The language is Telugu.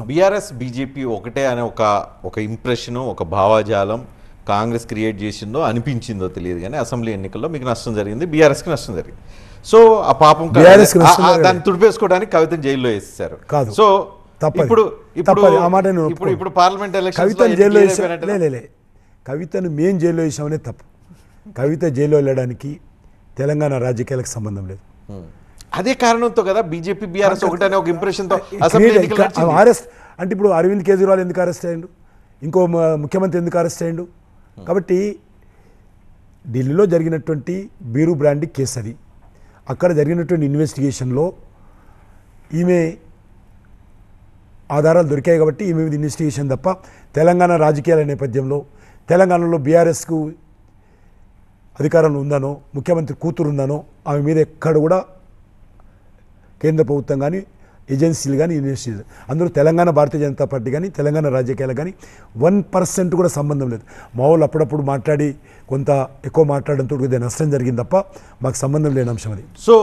బీఆర్ఎస్ బీజేపీ ఒకటే అనే ఒక ఇంప్రెషన్ ఒక భావజాలం కాంగ్రెస్ క్రియేట్ చేసిందో అనిపించిందో తెలియదు కానీ అసెంబ్లీ ఎన్నికల్లో మీకు నష్టం జరిగింది, బీఆర్ఎస్కి నష్టం జరిగింది. సో ఆ పాపం దాన్ని తుడిపేసుకోవడానికి కవితను జైల్లో వేసేసారు. సో ఇప్పుడు పార్లమెంట్ ఎలక్షన్ కవితను మేం జైల్లో వేసామనే తప్పు. కవిత జైల్లో వెళ్ళడానికి తెలంగాణ రాజకీయాలకు సంబంధం లేదు. అదే కారణంతో కదా బీజేపీ బీఆర్ఎస్ ఒకటనే ఒక ఇంప్రెషన్తో అరెస్ట్ అంటే ఇప్పుడు అరవింద్ కేజ్రీవాల్ ఎందుకు అరెస్ట్ అయ్యిండు, ఇంకో ముఖ్యమంత్రి ఎందుకు అరెస్ట్ అయ్యిండు? కాబట్టి ఢిల్లీలో జరిగినటువంటి బీరు బ్రాండీ కేసు అది. అక్కడ జరిగినటువంటి ఇన్వెస్టిగేషన్లో ఈమె ఆధారాలు దొరికాయి కాబట్టి ఈమె మీద ఇన్వెస్టిగేషన్ తప్ప తెలంగాణ రాజకీయాల నేపథ్యంలో తెలంగాణలో బీఆర్ఎస్కు అధికారంలో ఉందనో ముఖ్యమంత్రి కూతురు ఉందనో ఆమె మీద ఎక్కడ కూడా కేంద్ర ప్రభుత్వం కానీ ఏజెన్సీలు కానీ ఇన్వెస్టిగేషన్ అందులో తెలంగాణ భారతీయ జనతా పార్టీ కానీ తెలంగాణ రాజకీయాలు కానీ 1% కూడా సంబంధం లేదు. మా వాళ్ళు అప్పుడప్పుడు మాట్లాడి కొంత ఎక్కువ మాట్లాడడంతో నష్టం జరిగింది తప్ప మాకు సంబంధం లేని అంశం అది. సో